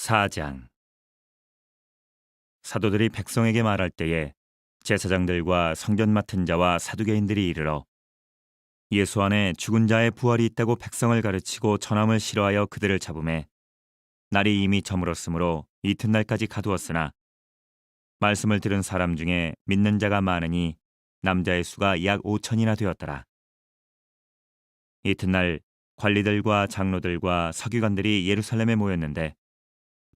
4장. 사도들이 백성에게 말할 때에 제사장들과 성전 맡은 자와 사두개인들이 이르러 예수 안에 죽은 자의 부활이 있다고 백성을 가르치고 전함을 싫어하여 그들을 잡음에 날이 이미 저물었으므로 이튿날까지 가두었으나 말씀을 들은 사람 중에 믿는 자가 많으니 남자의 수가 약 5천이나 되었더라. 이튿날 관리들과 장로들과 서기관들이 예루살렘에 모였는데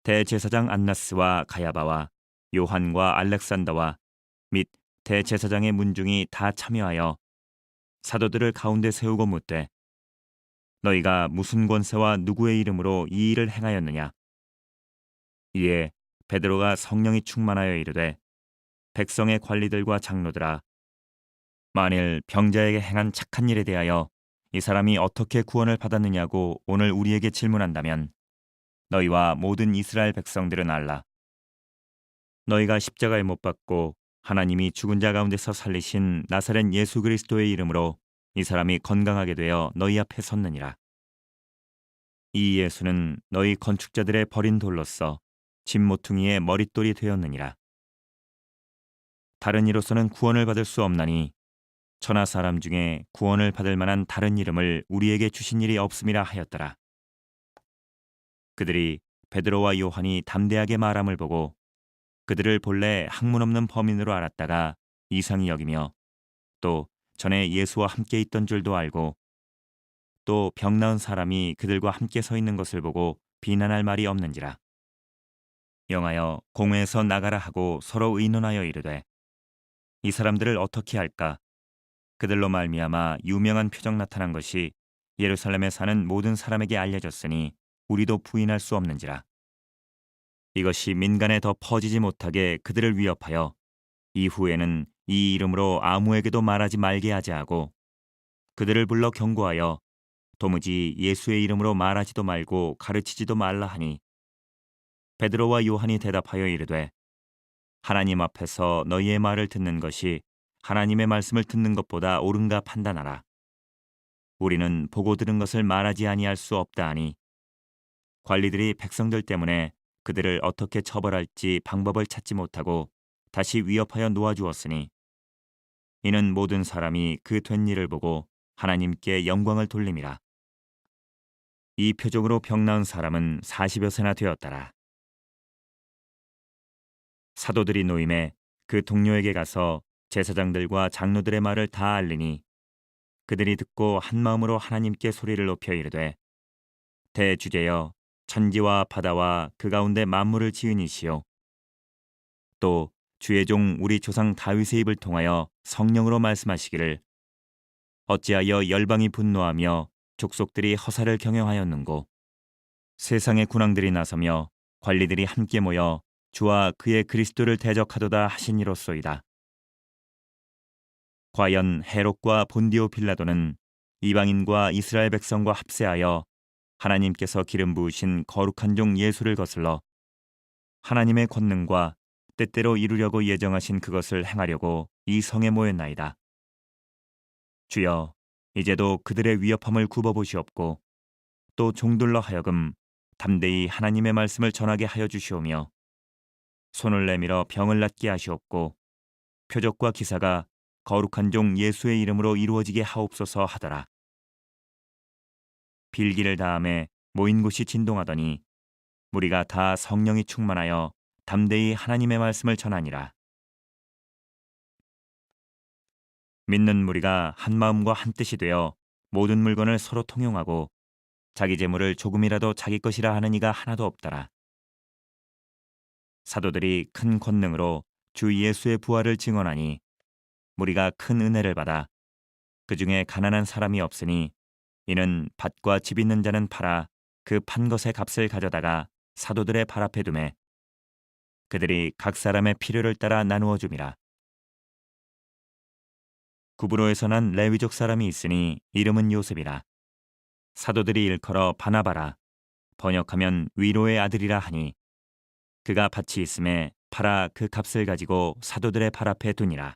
대제사장 안나스와 가야바와 요한과 알렉산더와 및 대제사장의 문중이 다 참여하여 사도들을 가운데 세우고 묻되 너희가 무슨 권세와 누구의 이름으로 이 일을 행하였느냐? 이에 베드로가 성령이 충만하여 이르되 백성의 관리들과 장로들아 만일 병자에게 행한 착한 일에 대하여 이 사람이 어떻게 구원을 받았느냐고 오늘 우리에게 질문한다면 너희와 모든 이스라엘 백성들은 알라. 너희가 십자가에 못 박고 하나님이 죽은 자 가운데서 살리신 나사렛 예수 그리스도의 이름으로 이 사람이 건강하게 되어 너희 앞에 섰느니라. 이 예수는 너희 건축자들의 버린 돌로서 집 모퉁이의 머릿돌이 되었느니라. 다른 이로서는 구원을 받을 수 없나니 천하 사람 중에 구원을 받을 만한 다른 이름을 우리에게 주신 일이 없음이라 하였더라. 그들이 베드로와 요한이 담대하게 말함을 보고 그들을 본래 학문 없는 범인으로 알았다가 이상히 여기며 또 전에 예수와 함께 있던 줄도 알고 또 병 나은 사람이 그들과 함께 서 있는 것을 보고 비난할 말이 없는지라. 영하여 공회에서 나가라 하고 서로 의논하여 이르되 이 사람들을 어떻게 할까? 그들로 말미암아 유명한 표적 나타난 것이 예루살렘에 사는 모든 사람에게 알려졌으니 우리도 부인할 수 없는지라. 이것이 민간에 더 퍼지지 못하게 그들을 위협하여 이후에는 이 이름으로 아무에게도 말하지 말게 하자 하고 그들을 불러 경고하여 도무지 예수의 이름으로 말하지도 말고 가르치지도 말라 하니 베드로와 요한이 대답하여 이르되 하나님 앞에서 너희의 말을 듣는 것이 하나님의 말씀을 듣는 것보다 옳은가 판단하라. 우리는 보고 들은 것을 말하지 아니할 수 없다 하니 관리들이 백성들 때문에 그들을 어떻게 처벌할지 방법을 찾지 못하고 다시 위협하여 놓아주었으니 이는 모든 사람이 그 된 일을 보고 하나님께 영광을 돌림이라. 이 표적으로 병 나은 사람은 40여 세나 되었더라. 사도들이 노임에 그 동료에게 가서 제사장들과 장로들의 말을 다 알리니 그들이 듣고 한 마음으로 하나님께 소리를 높여 이르되 대주제여 천지와 바다와 그 가운데 만물을 지은 이시요 또 주의 종 우리 조상 다윗의 입을 통하여 성령으로 말씀하시기를 어찌하여 열방이 분노하며 족속들이 허사를 경영하였는고 세상의 군왕들이 나서며 관리들이 함께 모여 주와 그의 그리스도를 대적하도다 하시니로소이다. 과연 헤롯과 본디오 빌라도는 이방인과 이스라엘 백성과 합세하여 하나님께서 기름 부으신 거룩한 종 예수를 거슬러 하나님의 권능과 때때로 이루려고 예정하신 그것을 행하려고 이 성에 모였나이다. 주여, 이제도 그들의 위협함을 굽어보시옵고 또 종들로 하여금 담대히 하나님의 말씀을 전하게 하여 주시오며 손을 내밀어 병을 낫게 하시옵고 표적과 기사가 거룩한 종 예수의 이름으로 이루어지게 하옵소서 하더라. 빌기를 다음에 모인 곳이 진동하더니 무리가 다 성령이 충만하여 담대히 하나님의 말씀을 전하니라. 믿는 무리가 한 마음과 한 뜻이 되어 모든 물건을 서로 통용하고 자기 재물을 조금이라도 자기 것이라 하는 이가 하나도 없더라. 사도들이 큰 권능으로 주 예수의 부활을 증언하니 무리가 큰 은혜를 받아 그 중에 가난한 사람이 없으니 이는 밭과 집 있는 자는 팔아 그 판 것의 값을 가져다가 사도들의 발 앞에 두매 그들이 각 사람의 필요를 따라 나누어 줌이라. 구브로에서 난 레위족 사람이 있으니 이름은 요셉이라. 사도들이 일컬어 바나바라 번역하면 위로의 아들이라 하니 그가 밭이 있음에 팔아 그 값을 가지고 사도들의 발 앞에 두니라.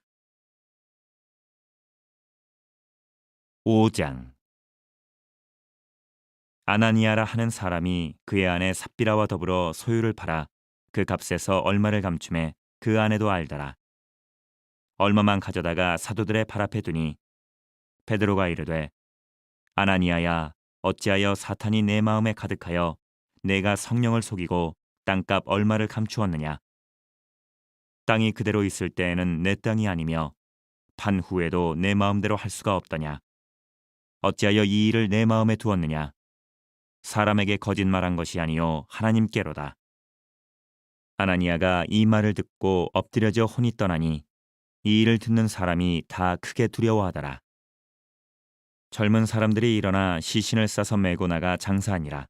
5장. 아나니아라 하는 사람이 그의 아내 삽비라와 더불어 소유를 팔아 그 값에서 얼마를 감춤해 그 아내도 알더라. 얼마만 가져다가 사도들의 발 앞에 두니 베드로가 이르되 아나니아야 어찌하여 사탄이 내 마음에 가득하여 내가 성령을 속이고 땅값 얼마를 감추었느냐. 땅이 그대로 있을 때에는 내 땅이 아니며 판 후에도 내 마음대로 할 수가 없더냐. 어찌하여 이 일을 내 마음에 두었느냐. 사람에게 거짓말한 것이 아니요 하나님께로다. 아나니아가 이 말을 듣고 엎드려져 혼이 떠나니 이 일을 듣는 사람이 다 크게 두려워하더라. 젊은 사람들이 일어나 시신을 싸서 메고 나가 장사하니라.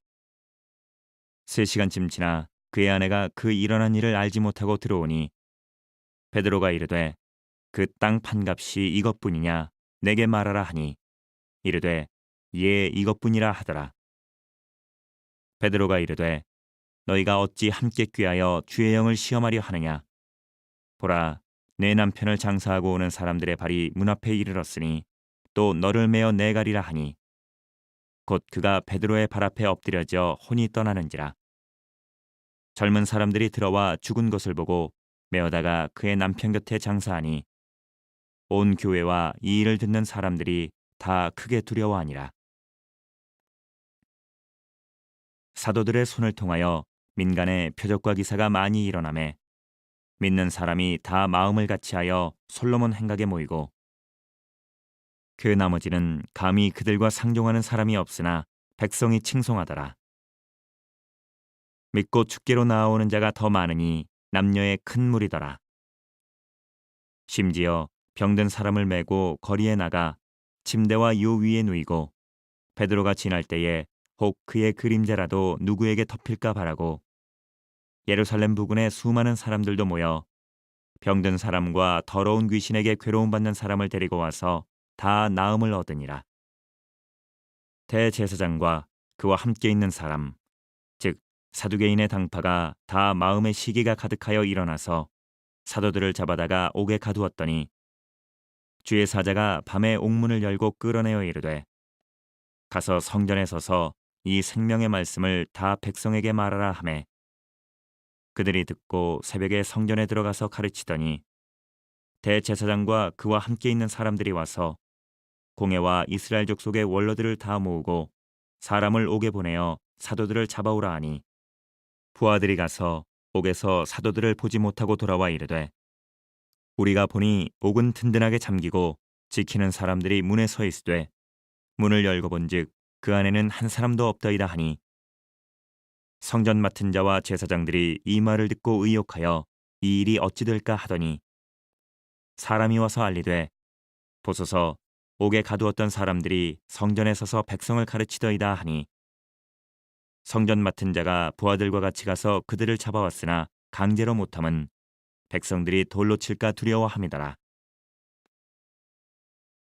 3시간쯤 지나 그의 아내가 그 일어난 일을 알지 못하고 들어오니 베드로가 이르되 그 땅 판값이 이것뿐이냐 내게 말하라 하니 이르되 예 이것뿐이라 하더라. 베드로가 이르되 너희가 어찌 함께 꾀하여 주의 영을 시험하려 하느냐. 보라 내 남편을 장사하고 오는 사람들의 발이 문 앞에 이르렀으니 또 너를 메어 내가리라 하니 곧 그가 베드로의 발 앞에 엎드려져 혼이 떠나는지라. 젊은 사람들이 들어와 죽은 것을 보고 메어다가 그의 남편 곁에 장사하니 온 교회와 이 일을 듣는 사람들이 다 크게 두려워하니라. 사도들의 손을 통하여 민간에 표적과 기사가 많이 일어나매 믿는 사람이 다 마음을 같이하여 솔로몬 행각에 모이고 그 나머지는 감히 그들과 상종하는 사람이 없으나 백성이 칭송하더라. 믿고 축계로 나아오는 자가 더 많으니 남녀의 큰 무리더라. 심지어 병든 사람을 메고 거리에 나가 침대와 요 위에 누이고 베드로가 지날 때에 혹 그의 그림자라도 누구에게 덮일까 바라고 예루살렘 부근에 수많은 사람들도 모여 병든 사람과 더러운 귀신에게 괴로움받는 사람을 데리고 와서 다 나음을 얻으니라. 대제사장과 그와 함께 있는 사람 즉 사두개인의 당파가 다 마음의 시기가 가득하여 일어나서 사도들을 잡아다가 옥에 가두었더니 주의 사자가 밤에 옥문을 열고 끌어내어 이르되 가서 성전에 서서 이 생명의 말씀을 다 백성에게 말하라 하매 그들이 듣고 새벽에 성전에 들어가서 가르치더니 대제사장과 그와 함께 있는 사람들이 와서 공회와 이스라엘 족속의 원로들을 다 모으고 사람을 옥에 보내어 사도들을 잡아오라 하니 부하들이 가서 옥에서 사도들을 보지 못하고 돌아와 이르되 우리가 보니 옥은 든든하게 잠기고 지키는 사람들이 문에 서 있으되 문을 열고 본즉 그 안에는 한 사람도 없더이다 하니 성전 맡은 자와 제사장들이 이 말을 듣고 의혹하여 이 일이 어찌 될까 하더니 사람이 와서 알리되 보소서 옥에 가두었던 사람들이 성전에 서서 백성을 가르치더이다 하니 성전 맡은 자가 부하들과 같이 가서 그들을 잡아왔으나 강제로 못함은 백성들이 돌로 칠까 두려워함이더라.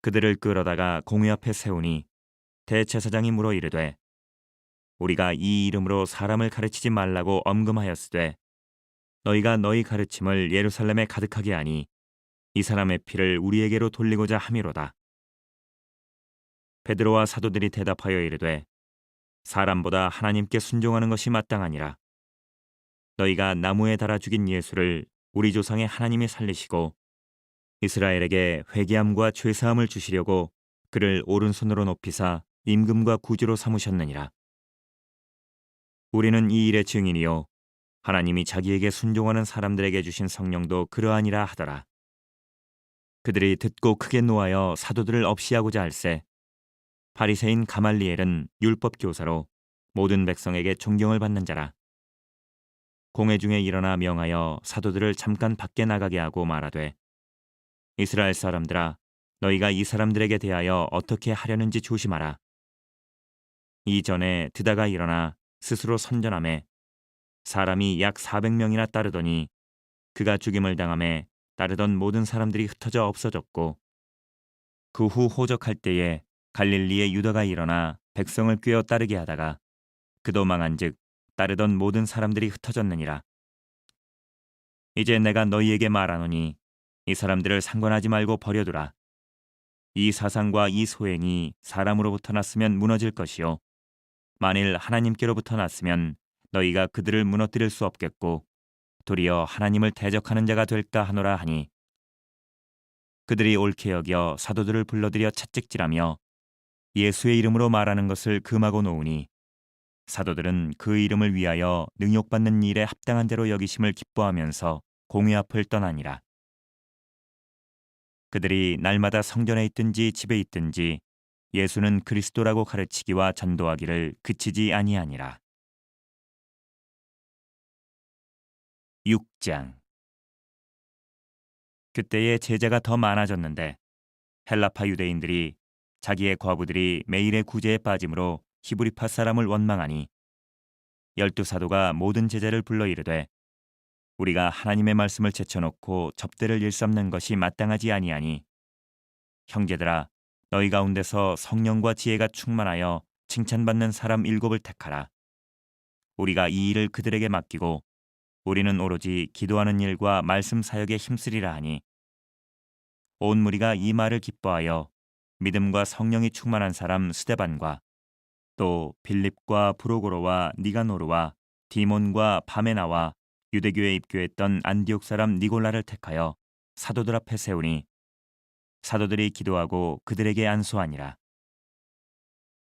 그들을 끌어다가 공회 앞에 세우니 대제사장이 물어 이르되 우리가 이 이름으로 사람을 가르치지 말라고 엄금하였으되 너희가 너희 가르침을 예루살렘에 가득하게 하니 이 사람의 피를 우리에게로 돌리고자 함이로다. 베드로와 사도들이 대답하여 이르되 사람보다 하나님께 순종하는 것이 마땅하니라. 너희가 나무에 달아 죽인 예수를 우리 조상의 하나님이 살리시고 이스라엘에게 회개함과 죄사함을 주시려고 그를 오른손으로 높이사 임금과 구주로 삼으셨느니라. 우리는 이 일의 증인이요 하나님이 자기에게 순종하는 사람들에게 주신 성령도 그러하니라 하더라. 그들이 듣고 크게 노하여 사도들을 없이하고자 할세 바리새인 가말리엘은 율법 교사로 모든 백성에게 존경을 받는 자라. 공회 중에 일어나 명하여 사도들을 잠깐 밖에 나가게 하고 말하되 이스라엘 사람들아 너희가 이 사람들에게 대하여 어떻게 하려는지 조심하라. 이전에 드다가 일어나 스스로 선전하매 사람이 약 400명이나 따르더니 그가 죽임을 당하매 따르던 모든 사람들이 흩어져 없어졌고 그 후 호적할 때에 갈릴리의 유다가 일어나 백성을 꿰어 따르게 하다가 그도 망한즉 따르던 모든 사람들이 흩어졌느니라. 이제 내가 너희에게 말하노니 이 사람들을 상관하지 말고 버려두라. 이 사상과 이 소행이 사람으로부터 났으면 무너질 것이요 만일 하나님께로부터 났으면 너희가 그들을 무너뜨릴 수 없겠고 도리어 하나님을 대적하는 자가 될까 하노라 하니 그들이 옳게 여겨 사도들을 불러들여 채찍질하며 예수의 이름으로 말하는 것을 금하고 놓으니 사도들은 그 이름을 위하여 능욕받는 일에 합당한 자로 여기심을 기뻐하면서 공회 앞을 떠나니라. 그들이 날마다 성전에 있든지 집에 있든지 예수는 그리스도라고 가르치기와 전도하기를 그치지 아니하니라. 6장. 그때에 제자가 더 많아졌는데 헬라파 유대인들이 자기의 과부들이 매일의 구제에 빠짐으로 히브리파 사람을 원망하니 12사도가 모든 제자를 불러 이르되 우리가 하나님의 말씀을 제쳐놓고 접대를 일삼는 것이 마땅하지 아니하니 형제들아 너희 가운데서 성령과 지혜가 충만하여 칭찬받는 사람 7을 택하라. 우리가 이 일을 그들에게 맡기고 우리는 오로지 기도하는 일과 말씀 사역에 힘쓰리라 하니 온 무리가 이 말을 기뻐하여 믿음과 성령이 충만한 사람 스데반과 또 빌립과 브로고로와 니가노르와 디몬과 바메나와 유대교에 입교했던 안디옥 사람 니골라를 택하여 사도들 앞에 세우니 사도들이 기도하고 그들에게 안수하니라.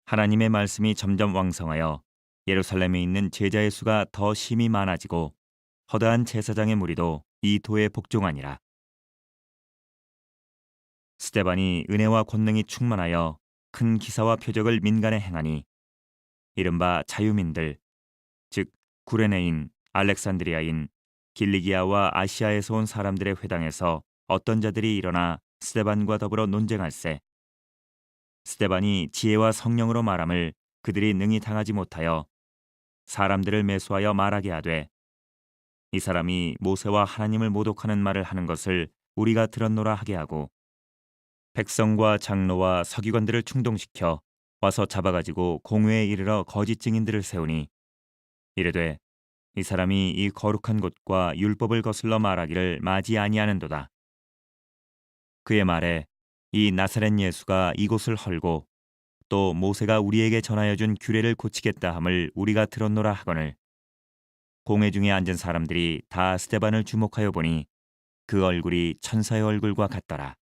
하나님의 말씀이 점점 왕성하여 예루살렘에 있는 제자의 수가 더 심히 많아지고 허다한 제사장의 무리도 이 도에 복종하니라. 스데반이 은혜와 권능이 충만하여 큰 기사와 표적을 민간에 행하니 이른바 자유민들 즉 구레네인, 알렉산드리아인, 길리기아와 아시아에서 온 사람들의 회당에서 어떤 자들이 일어나 스데반과 더불어 논쟁할세 스데반이 지혜와 성령으로 말함을 그들이 능히 당하지 못하여 사람들을 매수하여 말하게 하되 이 사람이 모세와 하나님을 모독하는 말을 하는 것을 우리가 들었노라 하게 하고 백성과 장로와 서기관들을 충동시켜 와서 잡아가지고 공회에 이르러 거짓 증인들을 세우니 이르되 이 사람이 이 거룩한 곳과 율법을 거슬러 말하기를 마지 아니하는도다. 그의 말에 이 나사렛 예수가 이곳을 헐고 또 모세가 우리에게 전하여 준 규례를 고치겠다 함을 우리가 들었노라 하거늘 공회 중에 앉은 사람들이 다 스데반을 주목하여 보니 그 얼굴이 천사의 얼굴과 같더라.